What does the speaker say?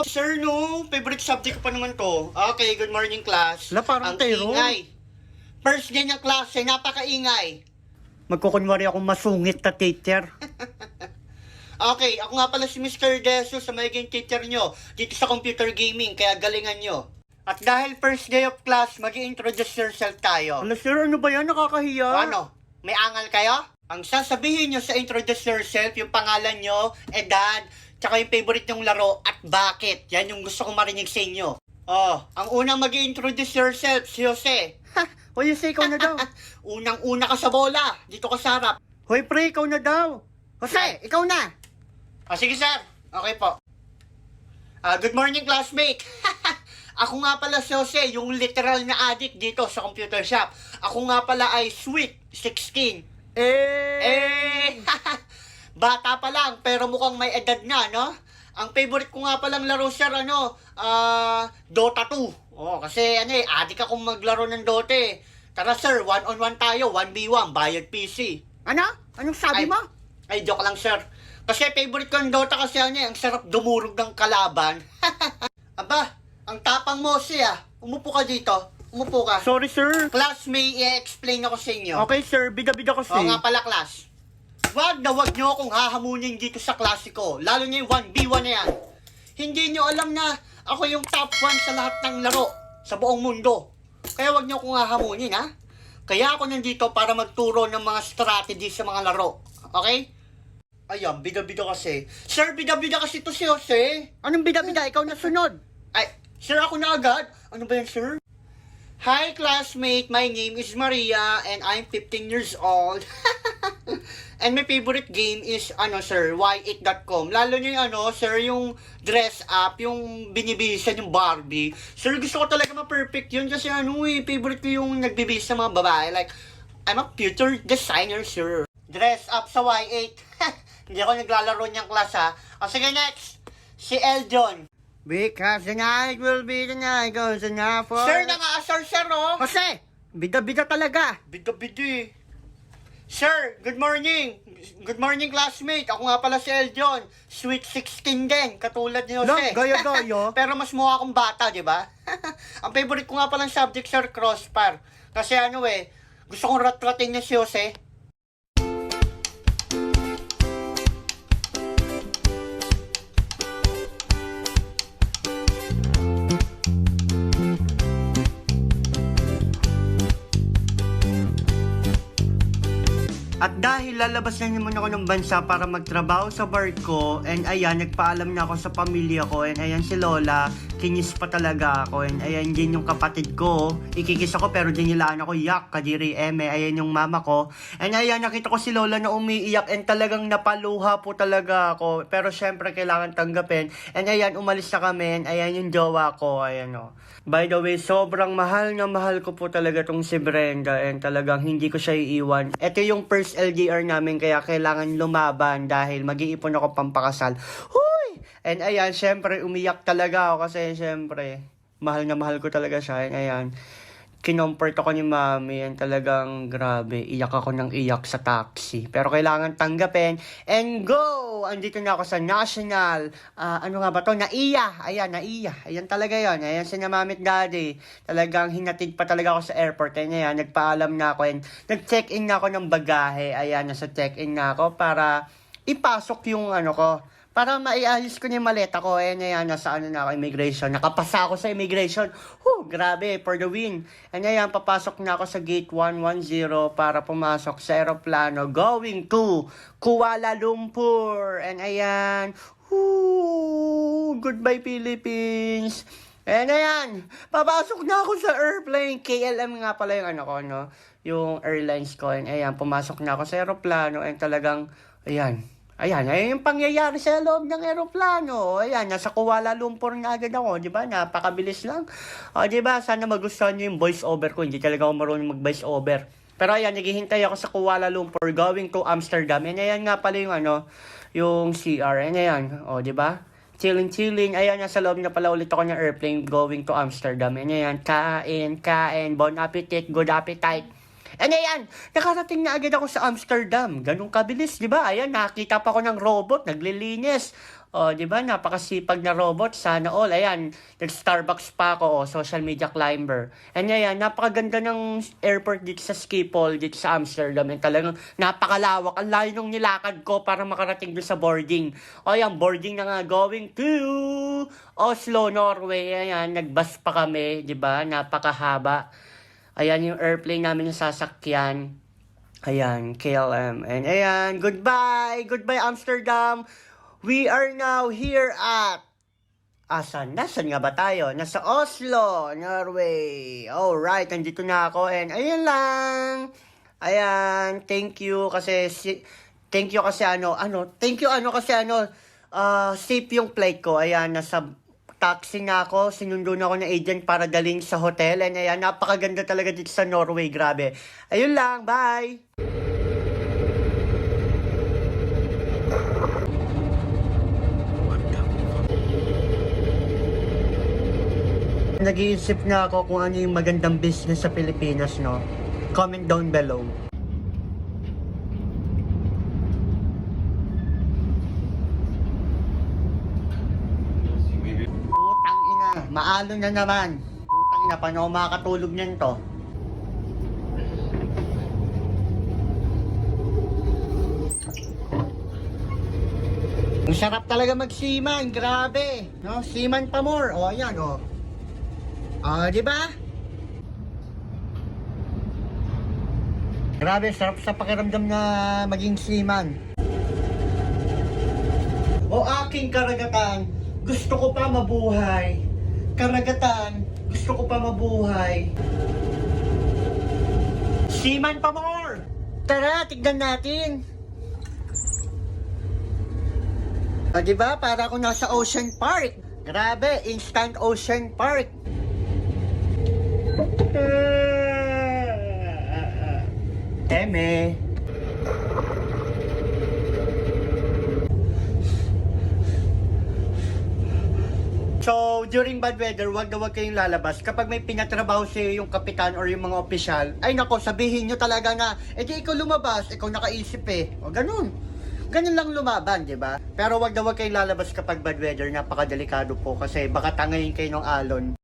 Sir, no? Favorite subject ko pa naman to. Okay, good morning, class. La, parang Ang tero. ingay. First day ng klase, napakaingay. Magkukunwari akong masungit na teacher. Okay, ako nga pala si Mr. Deso sa magiging teacher nyo dito sa computer gaming, kaya galingan nyo. At dahil first day of class, mag-i-introduce yourself tayo. Ala sir, ano ba yan? Nakakahiya. Ano? May angal kayo? Ang sasabihin nyo sa introduce yourself, yung pangalan nyo, edad, tsaka yung favorite nyong laro at bakit. Yan yung gusto kong marinig sa inyo. Oh, ang unang mag-i-introduce yourself, si Jose. O Jose, ikaw na daw. Unang-una ka sa bola. Dito ka sa harap. Hoy pre, ikaw na daw. Jose, ikaw na. Sige sir. Okay po. Good morning classmate. Ako nga pala si Jose, yung literal na addict dito sa computer shop. Ako nga pala ay sweet 16. Bata pa lang, pero mukhang may edad na, no? Ang favorite ko nga palang laro, sir, Dota 2. Oh, kasi, addict akong maglaro ng Dota, eh. Tara, sir, 1-on-1 tayo, 1v1, bayad PC. Ano? Anong sabi mo? Ay, joke lang, sir. Kasi favorite ko ng Dota kasi, ang sarap dumurog ng kalaban. Aba, ang tapang mo, siya. Umupo ka dito. Umupo ka. Sorry sir. Class, may i-explain ako sa inyo. Okay sir, bida-bida kasi. Oo nga pala, class. Wag nyo akong hahamunin dito sa klase ko. Lalo na yung 1v1 na yan. Hindi nyo alam na ako yung top 1 sa lahat ng laro sa buong mundo. Kaya wag nyo akong hahamunin, ha? Kaya ako nandito para magturo ng mga strategy sa mga laro. Okay? Ayan, bida-bida kasi. Sir, bida-bida kasi to si Jose. Anong bida-bida? Ikaw na sunod. Ay, sir, ako na agad. Ano ba yan, sir? Hi, classmate. My name is Maria and I'm 15 years old. And my favorite game is, sir, y8.com. Lalo nyo yung, sir, yung dress up, yung binibihisan yung Barbie. Sir, gusto ko talaga ma-perfect yun kasi, favorite ko yung nagbibihis sa mga babae. Like, I'm a future designer, sir. Dress up sa Y8. Hindi ako naglalaro niyang class, ha. O, sige, next. Si Eljon. Because the night will be the night goes enough for... Sir, naka-asar, sir, oh. Jose, bida-bida talaga. Bida-bida. Sir, good morning. Good morning, classmate. Ako nga pala si Eljon. Sweet 16 din, katulad ni Jose. Gaya-gaya. Pero mas mukha akong bata, di ba? Ang favorite ko nga palang subject, sir, crossbar. Kasi gusto kong rat-rating na si Jose. At dahil lalabas na naman ako ng bansa para magtrabaho sa bar ko, and ayan, nagpaalam na ako sa pamilya ko, and ayan si Lola, kinis pa talaga ako, and ayan din yung kapatid ko, ikikis ako pero dinilaan ako, yak, kadiri eme, ayan yung mama ko, and ayan, nakita ko si Lola na umiiyak, and talagang napaluha po talaga ako, pero syempre kailangan tanggapin, and ayan, umalis na kami, and ayan yung jowa ko, ayan o. By the way, sobrang mahal na mahal ko po talaga tong si Brenda, and talagang hindi ko siya iiwan. Ito yung first LDR namin, kaya kailangan lumaban dahil mag-iipon ako pampakasal. Huy! And ayan, syempre umiyak talaga ako kasi syempre mahal na mahal ko talaga siya. And ayan, kinomport ako ni mami, and talagang grabe, iyak ako ng iyak sa taxi. Pero kailangan tanggapin and go! Andito na ako sa National, ano nga ba to? Naiya! Ayan, Naiya. Ayan talaga yon. Ayan si na mami at daddy. Talagang hinatid pa talaga ako sa airport. Ayan, ayan, nagpaalam na ako and nag-check-in na ako ng bagahe. Ayan, nasa check-in na ako para ipasok yung ko. Para maiayos ko na yung maleta ko. Ayan, nasa na ako, immigration. Nakapasa ako sa immigration. Grabe, for the win. Ayan, papasok na ako sa gate 110 para pumasok sa aeroplano going to Kuala Lumpur. And ayan, goodbye Philippines. And ayan, papasok na ako sa airplane. KLM nga pala yung yung airlines ko. And ayan, pumasok na ako sa aeroplano. And talagang, ayan yung pangyayari sa loob ng aeroplano. Ayan, nasa Kuala Lumpur na agad ako, di ba? Napakabilis lang. Di ba? Sana magustuhan nyo yung voice over ko. Hindi talaga ako marunong mag-voice over. Pero ayan, naghihintay ako sa Kuala Lumpur going to Amsterdam. And ayan nga pala yung yung CR. And ayan, di ba? Chilling. Ayan, nasa loob na pala ulit ako ng airplane going to Amsterdam. And ayan, kain. Bon appetit, good appetite. And ayan, nakarating na agad ako sa Amsterdam. Ganun kabilis, di ba? Ayan, nakita pa ko ng robot, naglilinis. Oh, di ba? Napakasipag na robot. Sana all. Ayan, nag-Starbucks pa ako. Oh, social media climber. And ayan, napakaganda ng airport dito sa Schiphol, dito sa Amsterdam. And talagang napakalawak. Ang layo nung nilakad ko para makarating doon sa boarding. O ayan, boarding na nga going to Oslo, Norway. Ayan, nag-bus pa kami. Di ba? Napakahaba. Ayan yung airplane namin yung sasakyan. Ayan, KLM. And ayan, goodbye! Goodbye, Amsterdam! We are now here at... Asan? Nasaan nga ba tayo? Nasa Oslo, Norway. Alright, nandito na ako. And ayan lang. Ayan, thank you kasi... Thank you kasi safe yung flight ko. Ayan, nasa taxi na ako. Sinundo na ako ng agent para daling sa hotel. And ayan, napakaganda talaga dito sa Norway. Grabe. Ayun lang, bye! Nag-iisip na ako kung ano yung magandang business sa Pilipinas, no? Comment down below. Putang ina, maalo na naman. Putang ina, paano ako makakatulog niyan to? Ang sarap talaga magsiman, grabe. No, siman pa more. O, ayan, o. Di ba? Grabe, sarap sa pakiramdam na maging seaman. O aking karagatan, gusto ko pa mabuhay. Karagatan, gusto ko pa mabuhay. Seaman pa more! Tara, tignan natin. Di ba? Para ako nasa Ocean Park. Grabe, instant Ocean Park. Eme. So, during bad weather, wag kayong lalabas. Kapag may pinatrabaho sa'yo yung kapitan or yung mga opisyal, ay nako, sabihin nyo talaga na, di ikaw lumabas, ikaw nakaisip O, ganun. Ganun lang lumaban, di ba? Pero wag kayong lalabas kapag bad weather, napakadelikado po kasi baka tangayin kayo ng alon.